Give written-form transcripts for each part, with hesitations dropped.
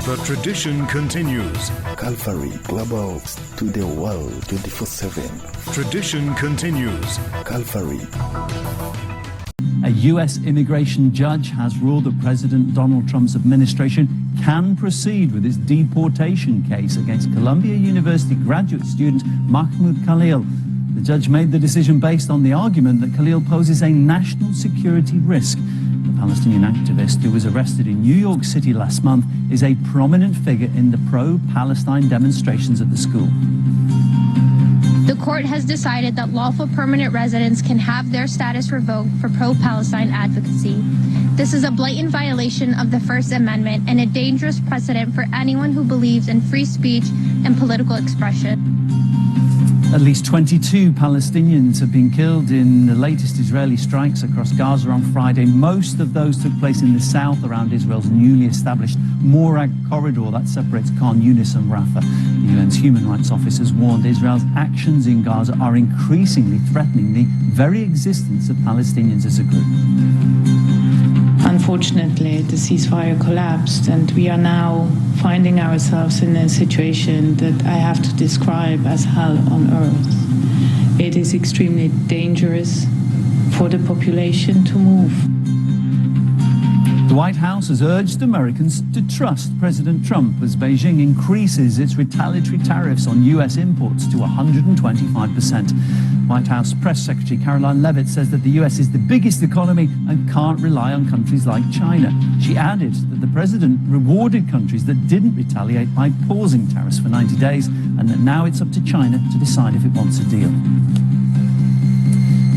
The tradition continues. Calvary Global to the world 24/7. Tradition continues. Calvary. A U.S. immigration judge has ruled that President Donald Trump's administration can proceed with its deportation case against Columbia University graduate student Mahmoud Khalil. The judge made the decision based on the argument that Khalil poses a national security risk. The Palestinian activist who was arrested in New York City last month is a prominent figure in the pro-Palestine demonstrations at the school. The court has decided that lawful permanent residents can have their status revoked for pro-Palestine advocacy. This is a blatant violation of the First Amendment and a dangerous precedent for anyone who believes in free speech and political expression. At least 22 Palestinians have been killed in the latest Israeli strikes across Gaza on Friday. Most of those took place in the south around Israel's newly established Morag corridor that separates Khan Yunis and Rafah. The UN's human rights office has warned Israel's actions in Gaza are increasingly threatening the very existence of Palestinians as a group. Unfortunately, the ceasefire collapsed, and we are now finding ourselves in a situation that I have to describe as hell on earth. It is extremely dangerous for the population to move. The White House has urged Americans to trust President Trump as Beijing increases its retaliatory tariffs on U.S. imports to 125%. White House Press Secretary Caroline Leavitt says that the U.S. is the biggest economy and can't rely on countries like China. She added that the president rewarded countries that didn't retaliate by pausing tariffs for 90 days and that now it's up to China to decide if it wants a deal.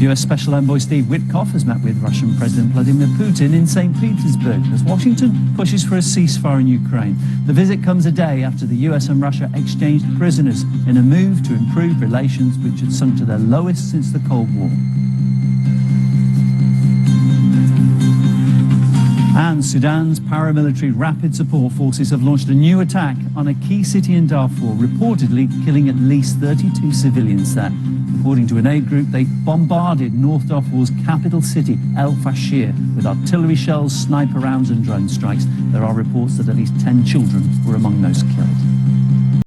U.S. Special Envoy Steve Witkof has met with Russian President Vladimir Putin in St. Petersburg as Washington pushes for a ceasefire in Ukraine. The visit comes a day after the U.S. and Russia exchanged prisoners in a move to improve relations which had sunk to their lowest since the Cold War. And Sudan's paramilitary rapid support forces have launched a new attack on a key city in Darfur, reportedly killing at least 32 civilians there. According to an aid group, they bombarded North Darfur's capital city, El Fasher, with artillery shells, sniper rounds and drone strikes. There are reports that at least 10 children were among those killed.